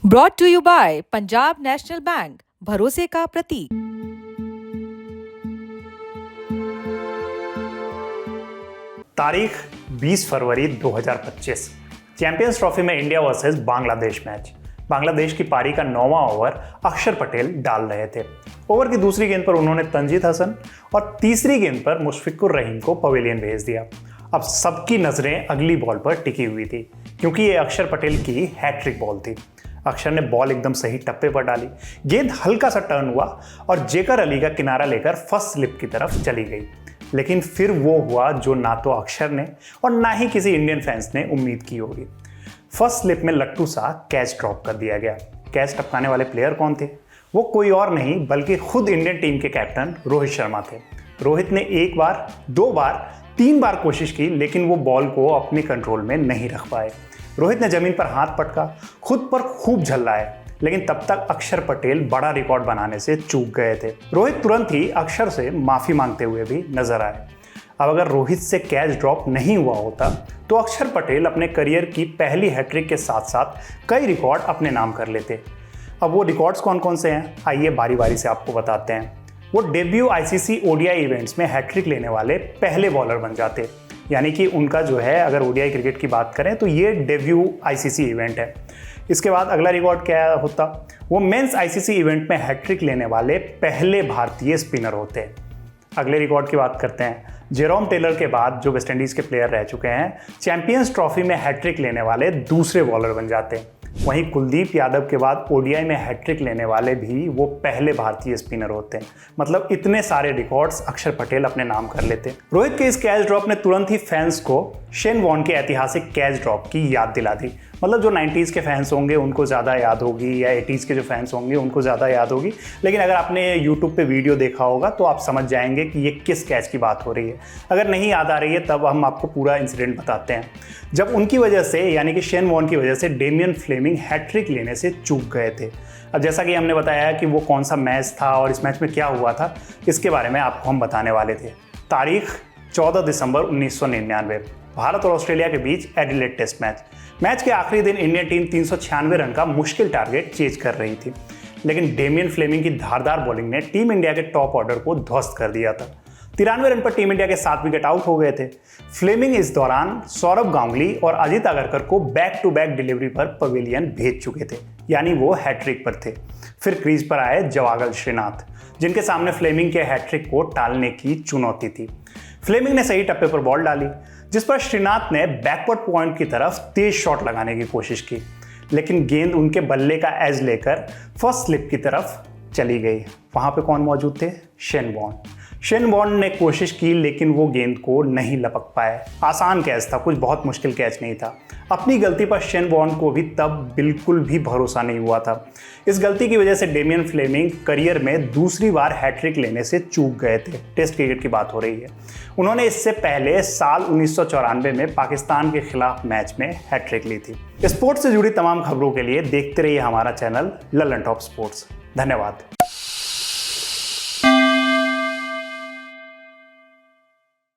Brought to you by Punjab national bank, भरोसे का प्रतीक। तारीख 20 फरवरी 2025। चैंपियंस ट्रॉफी में India versus Bangladesh match. Bangladesh की पारी का 9वां ओवर अक्षर पटेल डाल रहे थे। ओवर की दूसरी गेंद पर उन्होंने तंजीद हसन और तीसरी गेंद पर मुशफिकुर रहीम को पवेलियन भेज दिया। अब सबकी नजरें अगली बॉल पर टिकी हुई थी, क्योंकि ये अक्षर पटेल की हैट्रिक बॉल थी। अक्षर ने बॉल एकदम सही टप्पे पर डाली, गेंद हल्का सा टर्न हुआ और जेकर अली का किनारा लेकर फर्स्ट स्लिप की तरफ चली गई। लेकिन फिर वो हुआ जो ना तो अक्षर ने और ना ही किसी इंडियन फैंस ने उम्मीद की होगी। फर्स्ट स्लिप में लट्टू सा कैच ड्रॉप कर दिया गया। कैच टपकाने वाले प्लेयर कौन थे? वो कोई और नहीं बल्कि खुद इंडियन टीम के कैप्टन रोहित शर्मा थे। रोहित ने एक बार, दो बार, 3 बार कोशिश की, लेकिन वो बॉल को अपने कंट्रोल में नहीं रख पाए। रोहित ने जमीन पर हाथ पटका, खुद पर खूब झल्लाए, लेकिन तब तक अक्षर पटेल बड़ा रिकॉर्ड बनाने से चूक गए थे। रोहित तुरंत ही अक्षर से माफी मांगते हुए भी नजर आए। अब अगर रोहित से कैच ड्रॉप नहीं हुआ होता तो अक्षर पटेल अपने करियर की पहली हैट्रिक के साथ साथ कई रिकॉर्ड अपने नाम कर लेते। अब वो रिकॉर्ड्स कौन कौन से हैं, आइए बारी बारी से आपको बताते हैं। वो डेब्यू आईसीसी ओडीआई इवेंट्स में हैट्रिक लेने वाले पहले बॉलर बन जाते, यानी कि उनका जो है, अगर ओडीआई क्रिकेट की बात करें तो ये डेब्यू आईसीसी इवेंट है। इसके बाद अगला रिकॉर्ड क्या होता? वो मेंस आईसीसी इवेंट में हैट्रिक लेने वाले पहले भारतीय स्पिनर होते। अगले रिकॉर्ड की बात करते हैं। जेरोम टेलर के बाद जो वेस्टइंडीज के प्लेयर रह चुके हैं, चैंपियंस ट्रॉफी में हैट्रिक लेने वाले दूसरे बॉलर बन जाते हैं। वहीं कुलदीप यादव के बाद ओडीआई में हैट्रिक लेने वाले भी वो पहले भारतीय स्पिनर होते हैं। मतलब इतने सारे रिकॉर्ड्स अक्षर पटेल अपने नाम कर लेते। रोहित के इस कैच ड्रॉप ने तुरंत ही फैंस को शेन वॉर्न के ऐतिहासिक कैच ड्रॉप की याद दिला दी। मतलब जो 90s के फैंस होंगे उनको ज़्यादा याद होगी, या 80s के जो फैंस होंगे उनको ज़्यादा याद होगी। लेकिन अगर आपने यूट्यूब पे वीडियो देखा होगा तो आप समझ जाएंगे कि ये किस कैच की बात हो रही है। अगर नहीं याद आ रही है तब हम आपको पूरा इंसिडेंट बताते हैं। जब उनकी वजह से, यानी कि शेन वॉर्न की वजह से, डेमियन फ्लेमिंग हैट्रिक लेने से चूक गए थे। अब जैसा कि हमने बताया कि वो कौन सा मैच था और इस मैच में क्या हुआ था, इसके बारे में आपको हम बताने वाले थे। तारीख 14 दिसंबर 1999, भारत और ऑस्ट्रेलिया के बीच एडिलेड टेस्ट मैच के आखिरी दिन इंडियन टीम 396 रन का मुश्किल टारगेट चेज कर रही थी, लेकिन डेमियन फ्लेमिंग की धारदार बॉलिंग ने टीम इंडिया के टॉप ऑर्डर को ध्वस्त कर दिया था। 93 रन पर टीम इंडिया के 7 विकेट आउट हो गए थे। फ्लेमिंग इस दौरान सौरभ गांगुली और अजित अगरकर को बैक टू बैक डिलीवरी पर पवेलियन भेज चुके थे, यानी वो हैट्रिक पर थे। फिर क्रीज पर आए जवागल श्रीनाथ, जिनके सामने फ्लेमिंग के हैट्रिक को टालने की चुनौती थी। फ्लेमिंग ने सही टप्पे पर बॉल डाली, जिस पर श्रीनाथ ने बैकवर्ड पॉइंट की तरफ तेज शॉट लगाने की कोशिश की, लेकिन गेंद उनके बल्ले का एज लेकर फर्स्ट स्लिप की तरफ चली गई। वहां पे कौन मौजूद थे? शेन वॉर्न ने कोशिश की, लेकिन वो गेंद को नहीं लपक पाए। आसान कैच था, कुछ बहुत मुश्किल कैच नहीं था। अपनी गलती पर शेन वॉर्न को भी तब बिल्कुल भी भरोसा नहीं हुआ था। इस गलती की वजह से डेमियन फ्लेमिंग करियर में दूसरी बार हैट्रिक लेने से चूक गए थे। टेस्ट क्रिकेट की बात हो रही है। उन्होंने इससे पहले साल 1994 में पाकिस्तान के खिलाफ मैच में हैट्रिक ली थी। स्पोर्ट्स से जुड़ी तमाम खबरों के लिए देखते रहिए हमारा चैनल ललन टॉप स्पोर्ट्स। धन्यवाद।